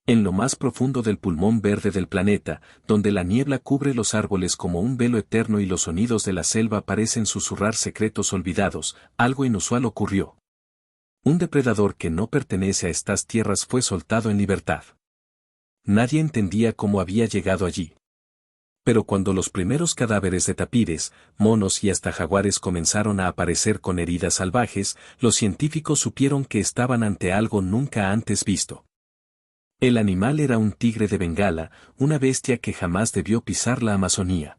En lo más profundo del pulmón verde del planeta, donde la niebla cubre los árboles como un velo eterno y los sonidos de la selva parecen susurrar secretos olvidados, algo inusual ocurrió. Un depredador que no pertenece a estas tierras fue soltado en libertad. Nadie entendía cómo había llegado allí. Pero cuando los primeros cadáveres de tapires, monos y hasta jaguares comenzaron a aparecer con heridas salvajes, los científicos supieron que estaban ante algo nunca antes visto. El animal era un tigre de Bengala, una bestia que jamás debió pisar la Amazonía.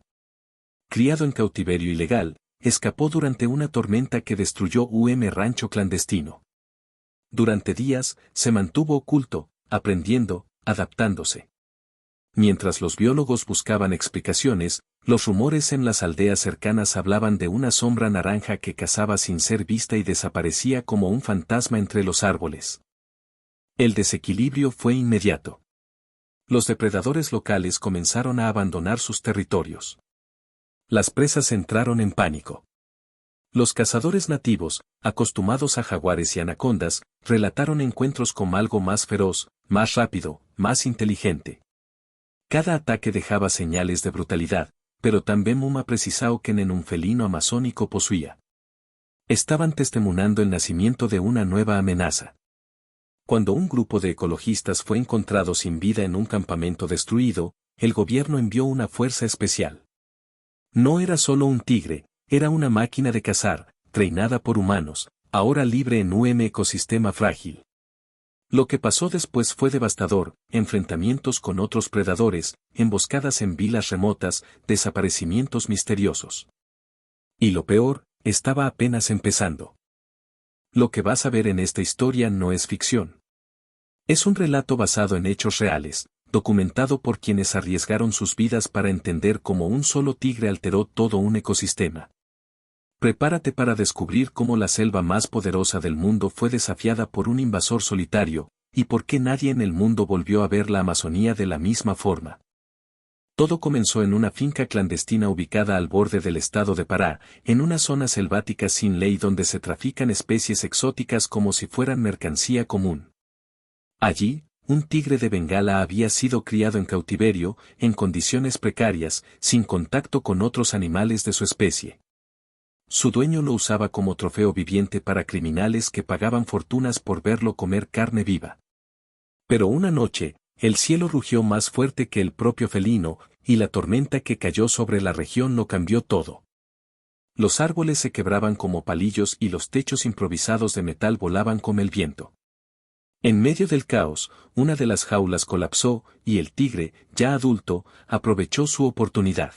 Criado en cautiverio ilegal, escapó durante una tormenta que destruyó un rancho clandestino. Durante días, se mantuvo oculto, aprendiendo, adaptándose. Mientras los biólogos buscaban explicaciones, los rumores en las aldeas cercanas hablaban de una sombra naranja que cazaba sin ser vista y desaparecía como un fantasma entre los árboles. El desequilibrio fue inmediato. Los depredadores locales comenzaron a abandonar sus territorios. Las presas entraron en pánico. Los cazadores nativos, acostumbrados a jaguares y anacondas, relataron encuentros con algo más feroz, más rápido, más inteligente. Cada ataque dejaba señales de brutalidad, pero también una precisao que en un felino amazónico posuía. Estaban testimoniando el nacimiento de una nueva amenaza. Cuando un grupo de ecologistas fue encontrado sin vida en un campamento destruido, el gobierno envió una fuerza especial. No era solo un tigre, era una máquina de cazar, treinada por humanos, ahora libre en un ecosistema frágil. Lo que pasó después fue devastador, enfrentamientos con otros predadores, emboscadas en vilas remotas, desaparecimientos misteriosos. Y lo peor, estaba apenas empezando. Lo que vas a ver en esta historia no es ficción. Es un relato basado en hechos reales, documentado por quienes arriesgaron sus vidas para entender cómo un solo tigre alteró todo un ecosistema. Prepárate para descubrir cómo la selva más poderosa del mundo fue desafiada por un invasor solitario, y por qué nadie en el mundo volvió a ver la Amazonía de la misma forma. Todo comenzó en una finca clandestina ubicada al borde del estado de Pará, en una zona selvática sin ley donde se trafican especies exóticas como si fueran mercancía común. Allí, un tigre de Bengala había sido criado en cautiverio, en condiciones precarias, sin contacto con otros animales de su especie. Su dueño lo usaba como trofeo viviente para criminales que pagaban fortunas por verlo comer carne viva. Pero una noche, el cielo rugió más fuerte que el propio felino, y la tormenta que cayó sobre la región lo cambió todo. Los árboles se quebraban como palillos y los techos improvisados de metal volaban como el viento. En medio del caos, una de las jaulas colapsó, y el tigre, ya adulto, aprovechó su oportunidad.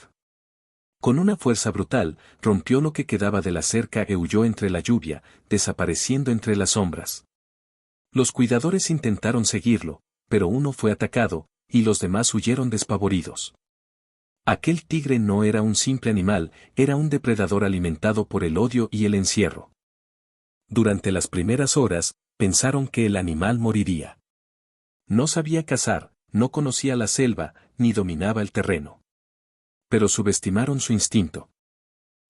Con una fuerza brutal, rompió lo que quedaba de la cerca e huyó entre la lluvia, desapareciendo entre las sombras. Los cuidadores intentaron seguirlo, pero uno fue atacado, y los demás huyeron despavoridos. Aquel tigre no era un simple animal, era un depredador alimentado por el odio y el encierro. Durante las primeras horas, pensaron que el animal moriría. No sabía cazar, no conocía la selva, ni dominaba el terreno. Pero subestimaron su instinto.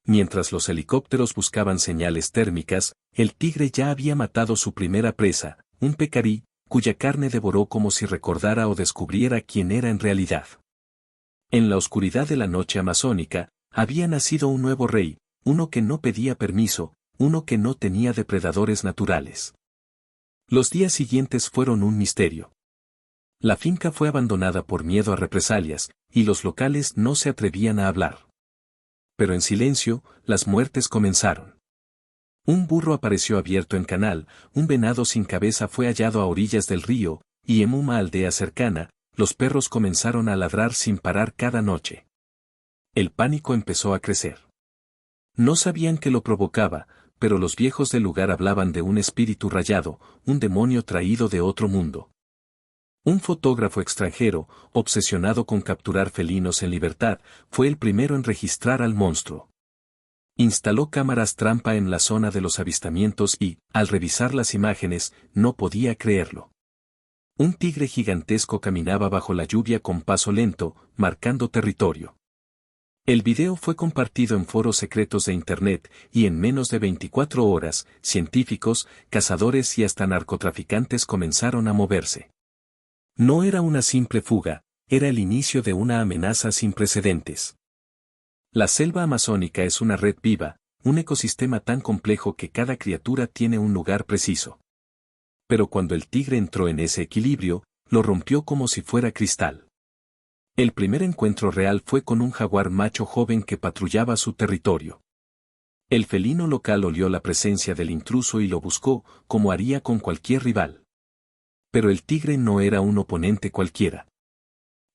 Mientras los helicópteros buscaban señales térmicas, el tigre ya había matado su primera presa, un pecarí, cuya carne devoró como si recordara o descubriera quién era en realidad. En la oscuridad de la noche amazónica, había nacido un nuevo rey, uno que no pedía permiso, uno que no tenía depredadores naturales. Los días siguientes fueron un misterio. La finca fue abandonada por miedo a represalias, y los locales no se atrevían a hablar. Pero en silencio, las muertes comenzaron. Un burro apareció abierto en canal, un venado sin cabeza fue hallado a orillas del río, y en una aldea cercana, los perros comenzaron a ladrar sin parar cada noche. El pánico empezó a crecer. No sabían qué lo provocaba, pero los viejos del lugar hablaban de un espíritu rayado, un demonio traído de otro mundo. Un fotógrafo extranjero, obsesionado con capturar felinos en libertad, fue el primero en registrar al monstruo. Instaló cámaras trampa en la zona de los avistamientos y, al revisar las imágenes, no podía creerlo. Un tigre gigantesco caminaba bajo la lluvia con paso lento, marcando territorio. El video fue compartido en foros secretos de Internet, y en menos de 24 horas, científicos, cazadores y hasta narcotraficantes comenzaron a moverse. No era una simple fuga, era el inicio de una amenaza sin precedentes. La selva amazónica es una red viva, un ecosistema tan complejo que cada criatura tiene un lugar preciso. Pero cuando el tigre entró en ese equilibrio, lo rompió como si fuera cristal. El primer encuentro real fue con un jaguar macho joven que patrullaba su territorio. El felino local olió la presencia del intruso y lo buscó, como haría con cualquier rival. Pero el tigre no era un oponente cualquiera.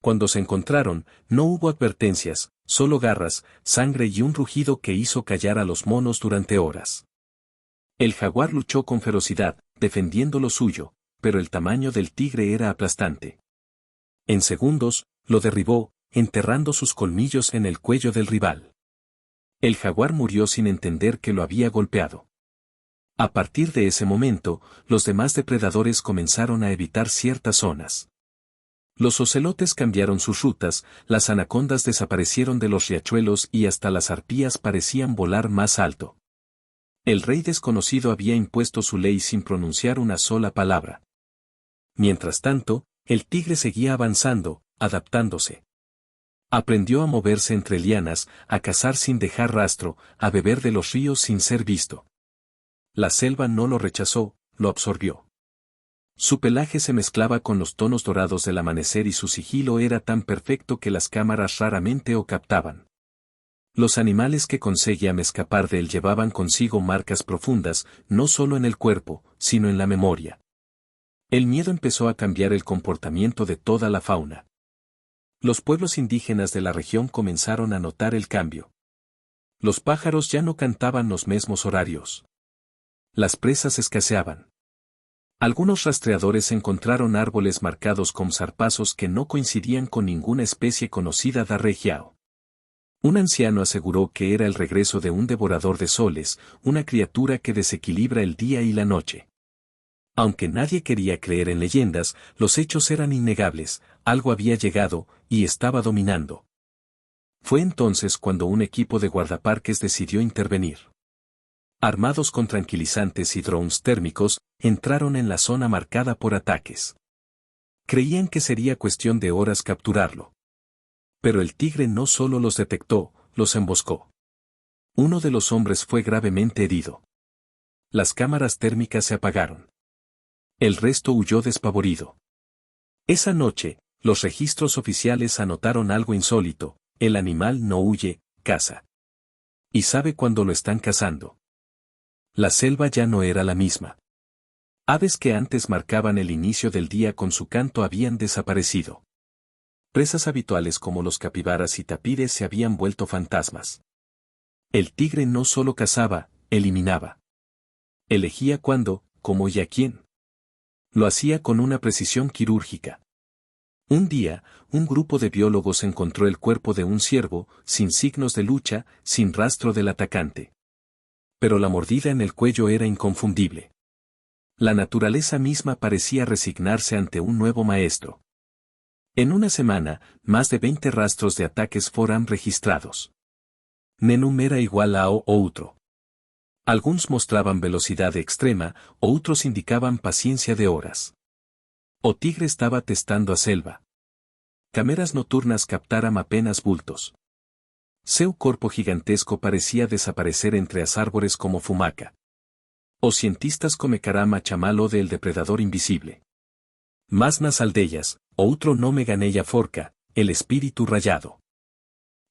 Cuando se encontraron, no hubo advertencias, solo garras, sangre y un rugido que hizo callar a los monos durante horas. El jaguar luchó con ferocidad, defendiendo lo suyo, pero el tamaño del tigre era aplastante. En segundos, lo derribó, enterrando sus colmillos en el cuello del rival. El jaguar murió sin entender que lo había golpeado. A partir de ese momento, los demás depredadores comenzaron a evitar ciertas zonas. Los ocelotes cambiaron sus rutas, las anacondas desaparecieron de los riachuelos y hasta las arpías parecían volar más alto. El rey desconocido había impuesto su ley sin pronunciar una sola palabra. Mientras tanto, el tigre seguía avanzando, adaptándose. Aprendió a moverse entre lianas, a cazar sin dejar rastro, a beber de los ríos sin ser visto. La selva no lo rechazó, lo absorbió. Su pelaje se mezclaba con los tonos dorados del amanecer y su sigilo era tan perfecto que las cámaras raramente lo captaban. Los animales que conseguían escapar de él llevaban consigo marcas profundas, no solo en el cuerpo, sino en la memoria. El miedo empezó a cambiar el comportamiento de toda la fauna. Los pueblos indígenas de la región comenzaron a notar el cambio. Los pájaros ya no cantaban los mismos horarios. Las presas escaseaban. Algunos rastreadores encontraron árboles marcados con zarpazos que no coincidían con ninguna especie conocida de región. Un anciano aseguró que era el regreso de un devorador de soles, una criatura que desequilibra el día y la noche. Aunque nadie quería creer en leyendas, los hechos eran innegables, algo había llegado, y estaba dominando. Fue entonces cuando un equipo de guardaparques decidió intervenir. Armados con tranquilizantes y drones térmicos, entraron en la zona marcada por ataques. Creían que sería cuestión de horas capturarlo. Pero el tigre no solo los detectó, los emboscó. Uno de los hombres fue gravemente herido. Las cámaras térmicas se apagaron. El resto huyó despavorido. Esa noche, los registros oficiales anotaron algo insólito: el animal no huye, caza. Y sabe cuándo lo están cazando. La selva ya no era la misma. Aves que antes marcaban el inicio del día con su canto habían desaparecido. Presas habituales como los capibaras y tapires se habían vuelto fantasmas. El tigre no solo cazaba, eliminaba. Elegía cuándo, cómo y a quién. Lo hacía con una precisión quirúrgica. Un día, un grupo de biólogos encontró el cuerpo de un ciervo, sin signos de lucha, sin rastro del atacante. Pero la mordida en el cuello era inconfundible. La naturaleza misma parecía resignarse ante un nuevo maestro. En una semana, más de 20 rastros de ataques fueron registrados. Nenum era igual a outro. Algunos mostraban velocidad extrema, otros indicaban paciencia de horas. O tigre estaba testando a selva. Cámaras nocturnas captaran apenas bultos. Seu corpo gigantesco parecía desaparecer entre as árvores como fumaca. Os cientistas comecarán a chamalo del depredador invisible. Mas nas aldeias, outro nome ganella forca, el espíritu rayado.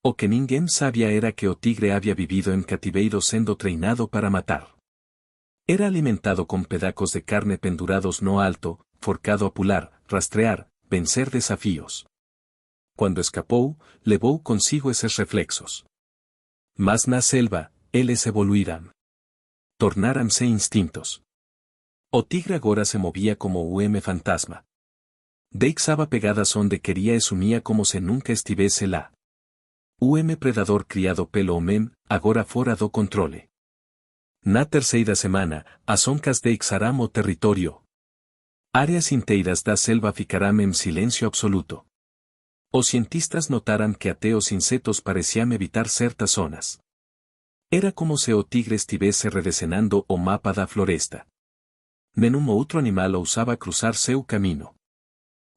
O que ninguém sabia era que o tigre había vivido en cativeiro sendo treinado para matar. Era alimentado con pedacos de carne pendurados no alto, forcado a pular, rastrear, vencer desafíos. Cuando escapó, levou consigo esos reflexos. Mas na selva, eles evoluirán. Tornáranse instintos. O tigre agora se movía como fantasma. Deixaba pegadas onde quería e sumía como se nunca estivese lá. Predador criado pelo homem, agora fora do controle. Na terceira semana, as oncas deixarán o territorio. Áreas inteiras da selva ficarán en silencio absoluto. Os cientistas notaran que até os insetos parecían evitar certas zonas. Era como se o tigre estivese redesenando o mapa da floresta. Nenhum outro animal ousaba cruzar seu camino.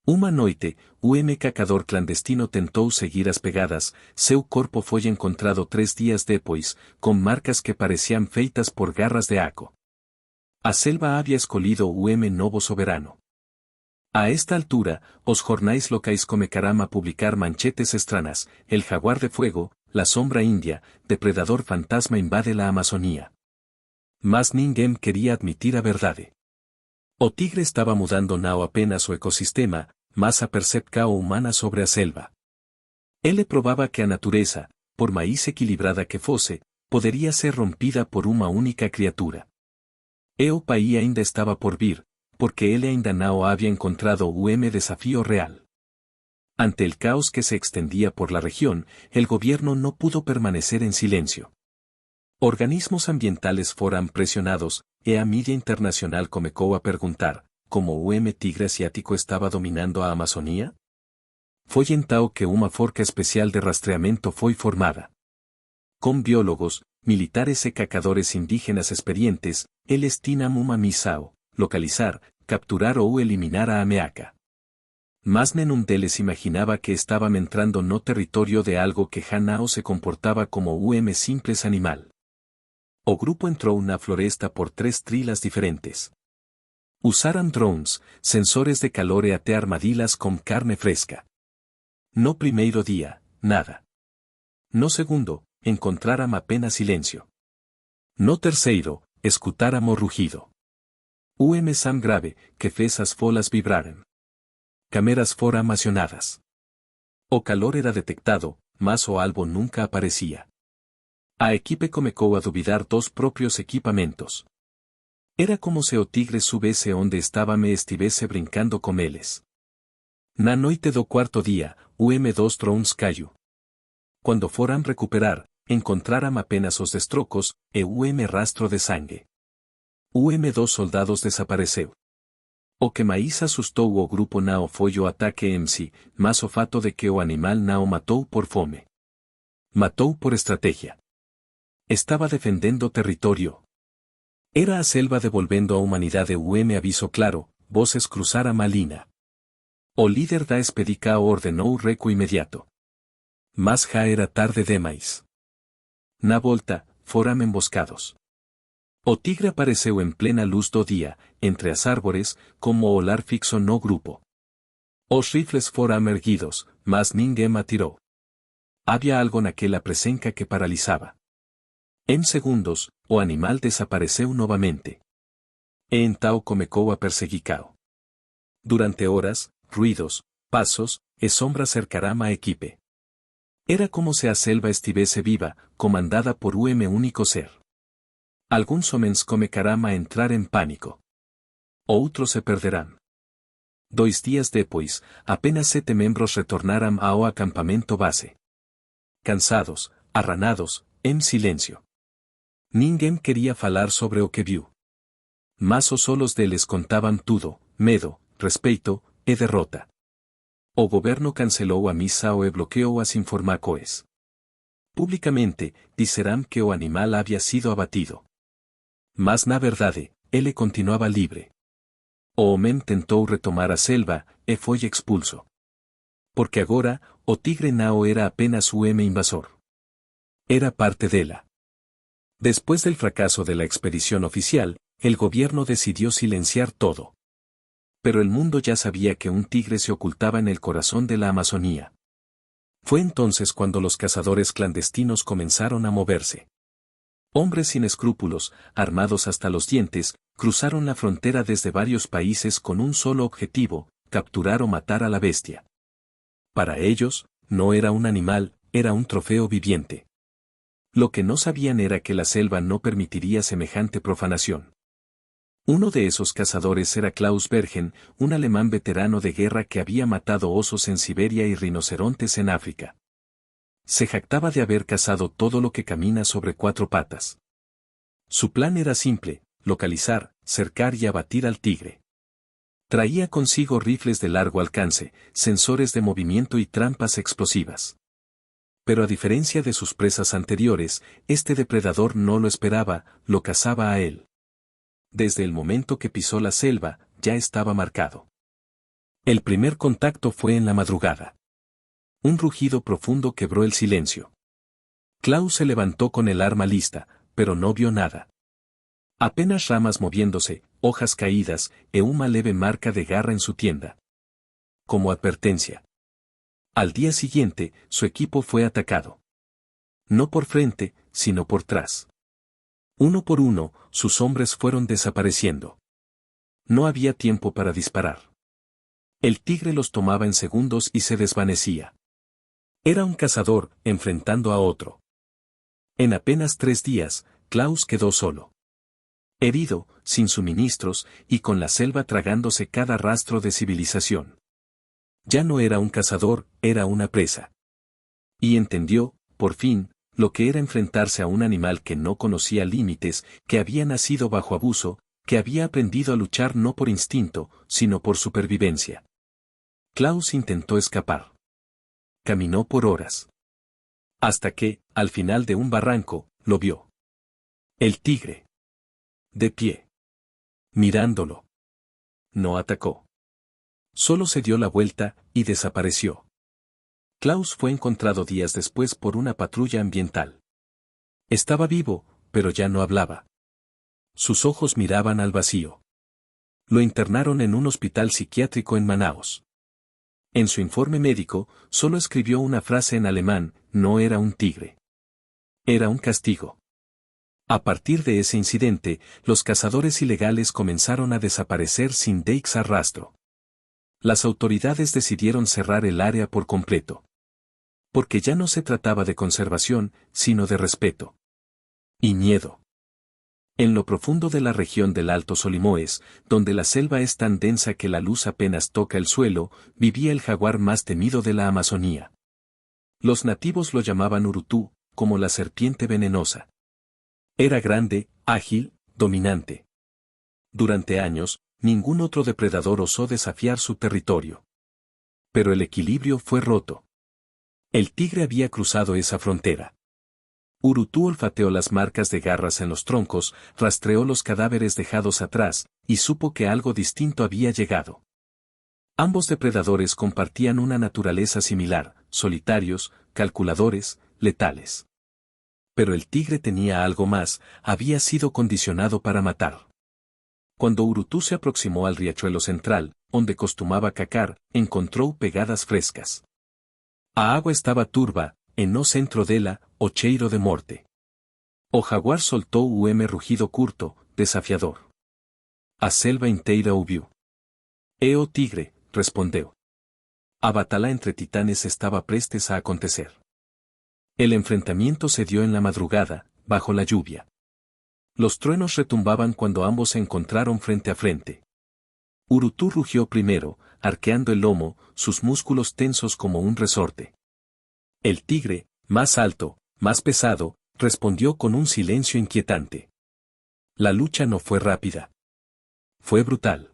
Uma noite, cacador clandestino tentou seguir as pegadas, seu corpo foi encontrado 3 dias depois, com marcas que pareciam feitas por garras de aco. A selva había escolhido novo soberano. A esta altura, os jornais locais começaram a publicar manchetes extranas: el jaguar de fuego, la sombra india, depredador fantasma invade la Amazonía. Mas ninguém queria admitir a verdade. O tigre estaba mudando não apenas o ecosistema, mas a percepção humana sobre a selva. Ele provaba que a natureza, por mais equilibrada que fosse, poderia ser rompida por uma única criatura. E o país ainda estava por vir, porque ele ainda não había encontrado desafío real. Ante el caos que se extendía por la región, el gobierno no pudo permanecer en silencio. Organismos ambientales foram presionados, e a mídia internacional comenzó a perguntar, ¿como tigre asiático estaba dominando a Amazonía? Foi então que uma forca especial de rastreamento foi formada. Con biólogos, militares e cacadores indígenas experientes, eles tinham uma missão: localizar, capturar ou eliminar a ameaca. Mas nenhum deles imaginaba que estaban entrando no territorio de algo que já não se comportaba como simples animal. O grupo entrou na floresta por 3 trilhas diferentes. Usaram drones, sensores de calor e até armadilhas com carne fresca. No primeiro dia, nada. No segundo, encontraram apenas silencio. No terceiro, escutaram o rugido. Sam grave, que fez as folas vibraram. Câmeras foram acionadas. O calor era detectado, mas o alvo nunca aparecía. A equipe comenzó a duvidar dos propios equipamentos. Era como se o tigre subese onde estaba me estivese brincando com eles. Na noite do quarto dia, dos drones caiu. Quando foram recuperar, encontraram apenas os destrocos e rastro de sangue. Dos soldados desapareceu. O que mais assustou o grupo não foi o ataque em si, mas o fato de que o animal não matou por fome. Matou por estratégia. Estaba defendendo territorio. Era a selva devolvendo a humanidade aviso claro, voces cruzaram a linha. O líder da expedição ordenou recuo imediato. Mas já era tarde demais. Na volta, foram emboscados. O tigre apareceu em plena luz do dia, entre as árvores, como o olhar fixo no grupo. Os rifles foram erguidos, mas ninguém atirou. Havia algo naquela presença que paralisava. Em segundos, o animal desapareceu novamente. E então comenzou a perseguição. Durante horas, ruidos, passos, e sombras cercaram a equipe. Era como se a selva estivesse viva, comandada por único ser. Alguns homens começaram a entrar em pânico. Outros se perderão. 2 dias depois, apenas 7 membros retornaram ao acampamento base. Cansados, arranados, em silêncio. Ninguém queria falar sobre o que viu. Mas os solos deles contavam tudo: medo, respeito e derrota. O governo cancelou a missão e bloqueou as informações. Publicamente, disseram que o animal havia sido abatido. Mas na verdade, ele continuava livre. O homem tentou retomar a selva, e foi expulso. Porque agora, o tigre não era apenas invasor. Era parte dela. Después del fracaso de la expedición oficial, el gobierno decidió silenciar todo. Pero el mundo ya sabía que un tigre se ocultaba en el corazón de la Amazonía. Fue entonces cuando los cazadores clandestinos comenzaron a moverse. Hombres sin escrúpulos, armados hasta los dientes, cruzaron la frontera desde varios países con un solo objetivo: capturar o matar a la bestia. Para ellos, no era un animal, era un trofeo viviente. Lo que no sabían era que la selva no permitiría semejante profanación. Uno de esos cazadores era Klaus Bergen, un alemán veterano de guerra que había matado osos en Siberia y rinocerontes en África. Se jactaba de haber cazado todo lo que camina sobre 4 patas. Su plan era simple: localizar, cercar y abatir al tigre. Traía consigo rifles de largo alcance, sensores de movimiento y trampas explosivas. Pero a diferencia de sus presas anteriores, este depredador no lo esperaba, lo cazaba a él. Desde el momento que pisó la selva, ya estaba marcado. El primer contacto fue en la madrugada. Un rugido profundo quebró el silencio. Klaus se levantó con el arma lista, pero no vio nada. Apenas ramas moviéndose, hojas caídas, e una leve marca de garra en su tienda. Como advertencia. Al día siguiente, su equipo fue atacado. No por frente, sino por tras. Uno por uno, sus hombres fueron desapareciendo. No había tiempo para disparar. El tigre los tomaba en segundos y se desvanecía. Era un cazador, enfrentando a otro. En apenas 3 días, Klaus quedó solo. Herido, sin suministros, y con la selva tragándose cada rastro de civilización. Ya no era un cazador, era una presa. Y entendió, por fin, lo que era enfrentarse a un animal que no conocía límites, que había nacido bajo abuso, que había aprendido a luchar no por instinto, sino por supervivencia. Klaus intentó escapar. Caminó por horas. Hasta que, al final de un barranco, lo vio. El tigre. De pie. Mirándolo. No atacó. Solo se dio la vuelta, y desapareció. Klaus fue encontrado días después por una patrulla ambiental. Estaba vivo, pero ya no hablaba. Sus ojos miraban al vacío. Lo internaron en un hospital psiquiátrico en Manaos. En su informe médico, solo escribió una frase en alemán: no era un tigre. Era un castigo. A partir de ese incidente, los cazadores ilegales comenzaron a desaparecer sin deixar rastro. Las autoridades decidieron cerrar el área por completo. Porque ya no se trataba de conservación, sino de respeto. Y miedo. En lo profundo de la región del Alto Solimoes, donde la selva es tan densa que la luz apenas toca el suelo, vivía el jaguar más temido de la Amazonía. Los nativos lo llamaban Urutú, como la serpiente venenosa. Era grande, ágil, dominante. Durante años, ningún otro depredador osó desafiar su territorio. Pero el equilibrio fue roto. El tigre había cruzado esa frontera. Urutú olfateó las marcas de garras en los troncos, rastreó los cadáveres dejados atrás, y supo que algo distinto había llegado. Ambos depredadores compartían una naturaleza similar, solitarios, calculadores, letales. Pero el tigre tenía algo más, había sido condicionado para matar. Cuando Urutú se aproximó al riachuelo central, donde costumaba cacar, encontró pegadas frescas. A agua estaba turba, en no centro dela, o cheiro de morte. O jaguar soltó rugido curto, desafiador. A selva inteira ouviu. O tigre, respondeu. A batalla entre titanes estaba prestes a acontecer. El enfrentamiento se dio en la madrugada, bajo la lluvia. Los truenos retumbaban cuando ambos se encontraron frente a frente. Urutú rugió primero, arqueando el lomo, sus músculos tensos como un resorte. El tigre, más alto, más pesado, respondió con un silencio inquietante. La lucha no fue rápida. Fue brutal.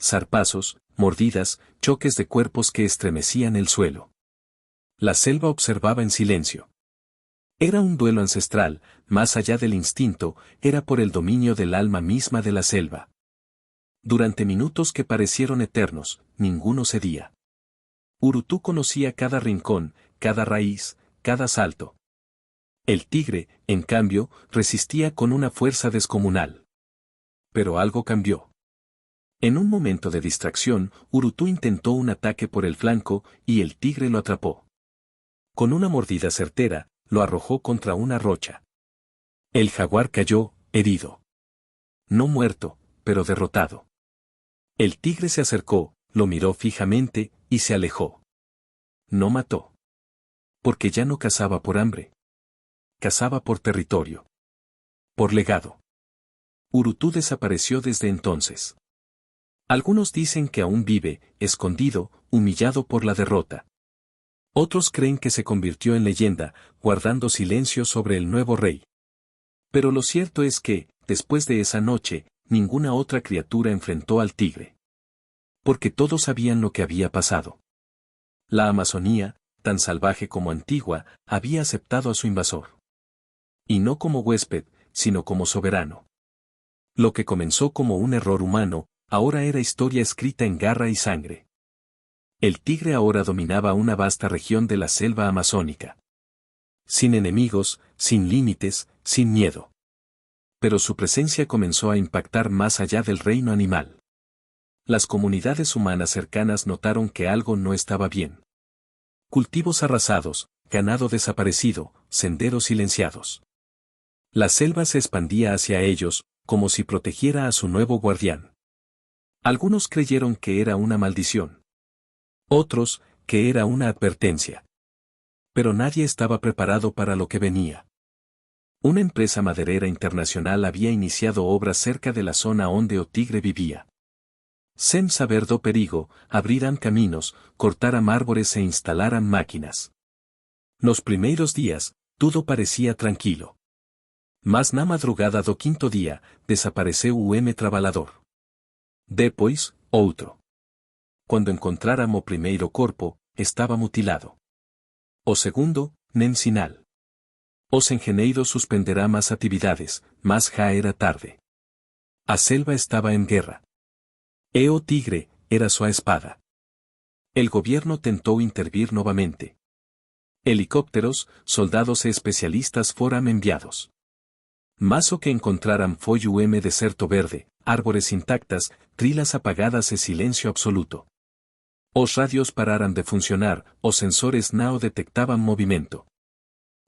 Zarpazos, mordidas, choques de cuerpos que estremecían el suelo. La selva observaba en silencio. Era un duelo ancestral, más allá del instinto, era por el dominio del alma misma de la selva. Durante minutos que parecieron eternos, ninguno cedía. Urutú conocía cada rincón, cada raíz, cada salto. El tigre, en cambio, resistía con una fuerza descomunal. Pero algo cambió. En un momento de distracción, Urutú intentó un ataque por el flanco, y el tigre lo atrapó. Con una mordida certera, lo arrojó contra una rocha. El jaguar cayó, herido. No muerto, pero derrotado. El tigre se acercó, lo miró fijamente, y se alejó. No mató. Porque ya no cazaba por hambre. Cazaba por territorio. Por legado. Urutú desapareció desde entonces. Algunos dicen que aún vive, escondido, humillado por la derrota. Otros creen que se convirtió en leyenda, guardando silencio sobre el nuevo rey. Pero lo cierto es que, después de esa noche, ninguna otra criatura enfrentó al tigre. Porque todos sabían lo que había pasado. La Amazonía, tan salvaje como antigua, había aceptado a su invasor. Y no como huésped, sino como soberano. Lo que comenzó como un error humano, ahora era historia escrita en garra y sangre. El tigre ahora dominaba una vasta región de la selva amazónica. Sin enemigos, sin límites, sin miedo. Pero su presencia comenzó a impactar más allá del reino animal. Las comunidades humanas cercanas notaron que algo no estaba bien. Cultivos arrasados, ganado desaparecido, senderos silenciados. La selva se expandía hacia ellos, como si protegiera a su nuevo guardián. Algunos creyeron que era una maldición. Otros, que era una advertencia. Pero nadie estaba preparado para lo que venía. Una empresa maderera internacional había iniciado obras cerca de la zona donde o tigre vivía. Sem saber do perigo, abrirán caminos, cortaran árboles e instalaran máquinas. Nos primeiros días, tudo parecía tranquilo. Mas na madrugada do quinto día, desapareceu o trabalhador. Depois, outro. Quando encontraram o primeiro corpo, estaba mutilado. O segundo, nen sinal. Os engenheiros suspenderán más actividades, mas já era tarde. A selva estaba en guerra. E o tigre, era sua espada. El gobierno tentó intervir nuevamente. Helicópteros, soldados e especialistas foram enviados. Mas o que encontraram foi o deserto verde, árvores intactas, trilas apagadas e silencio absoluto. Os radios pararam de funcionar, os sensores não detectaban movimento.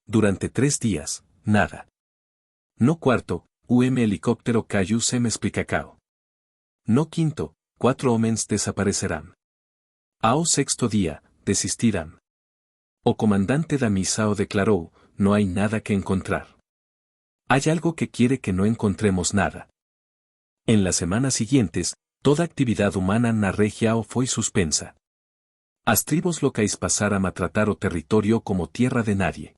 Durante 3 días, nada. No cuarto, helicóptero cayó sem explicação. No quinto, 4 homens desaparecerán. Ao sexto día, desistirán. O comandante da missão declaró, no hay nada que encontrar. Hay algo que quiere que no encontremos nada. En las semanas siguientes, toda actividad humana na região foi suspensa. As tribos locais pasaram a tratar o territorio como tierra de nadie.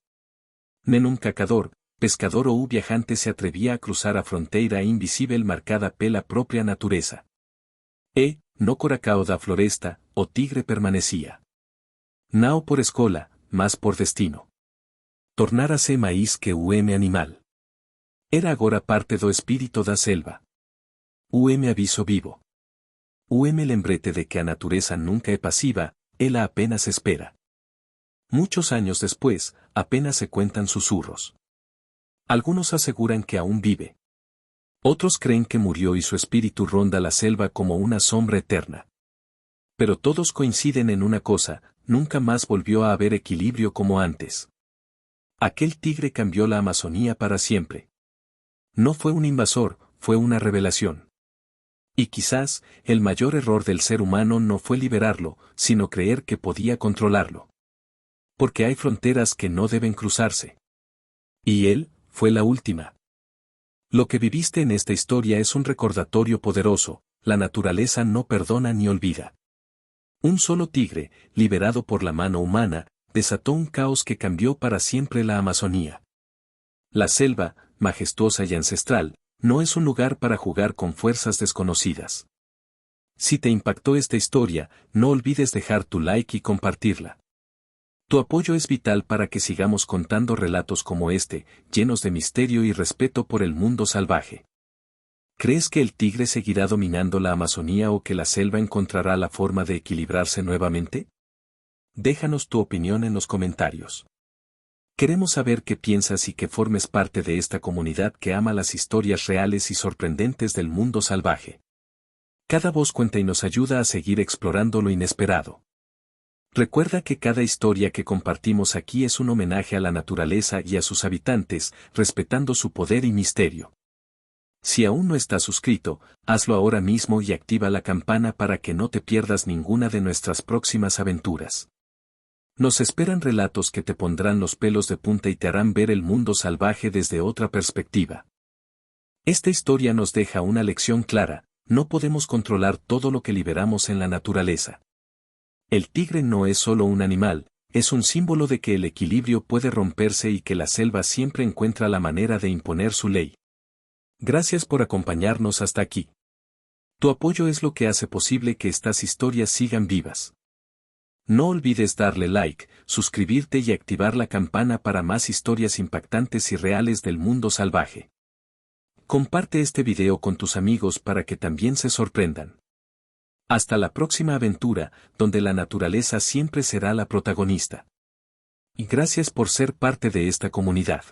Nenhum cacador, pescador ou viajante se atrevía a cruzar a fronteira invisível marcada pela própria natureza. E, no coracao da floresta, o tigre permanecía. Não por escola, mas por destino. Tornárase maíz que o animal. Era agora parte do espírito da selva. O aviso vivo. O lembrete de que a natureza nunca é pasiva, ela apenas espera. Muchos años después, apenas se cuentan susurros. Algunos aseguran que aún vive. Otros creen que murió y su espíritu ronda la selva como una sombra eterna. Pero todos coinciden en una cosa, nunca más volvió a haber equilibrio como antes. Aquel tigre cambió la Amazonía para siempre. No fue un invasor, fue una revelación. Y quizás, el mayor error del ser humano no fue liberarlo, sino creer que podía controlarlo. Porque hay fronteras que no deben cruzarse. Y él, fue la última. Lo que viviste en esta historia es un recordatorio poderoso, la naturaleza no perdona ni olvida. Un solo tigre, liberado por la mano humana, desató un caos que cambió para siempre la Amazonía. La selva, majestuosa y ancestral, no es un lugar para jugar con fuerzas desconocidas. Si te impactó esta historia, no olvides dejar tu like y compartirla. Tu apoyo es vital para que sigamos contando relatos como este, llenos de misterio y respeto por el mundo salvaje. ¿Crees que el tigre seguirá dominando la Amazonía o que la selva encontrará la forma de equilibrarse nuevamente? Déjanos tu opinión en los comentarios. Queremos saber qué piensas y que formes parte de esta comunidad que ama las historias reales y sorprendentes del mundo salvaje. Cada voz cuenta y nos ayuda a seguir explorando lo inesperado. Recuerda que cada historia que compartimos aquí es un homenaje a la naturaleza y a sus habitantes, respetando su poder y misterio. Si aún no estás suscrito, hazlo ahora mismo y activa la campana para que no te pierdas ninguna de nuestras próximas aventuras. Nos esperan relatos que te pondrán los pelos de punta y te harán ver el mundo salvaje desde otra perspectiva. Esta historia nos deja una lección clara: no podemos controlar todo lo que liberamos en la naturaleza. El tigre no es solo un animal, es un símbolo de que el equilibrio puede romperse y que la selva siempre encuentra la manera de imponer su ley. Gracias por acompañarnos hasta aquí. Tu apoyo es lo que hace posible que estas historias sigan vivas. No olvides darle like, suscribirte y activar la campana para más historias impactantes y reales del mundo salvaje. Comparte este video con tus amigos para que también se sorprendan. Hasta la próxima aventura, donde la naturaleza siempre será la protagonista. Y gracias por ser parte de esta comunidad.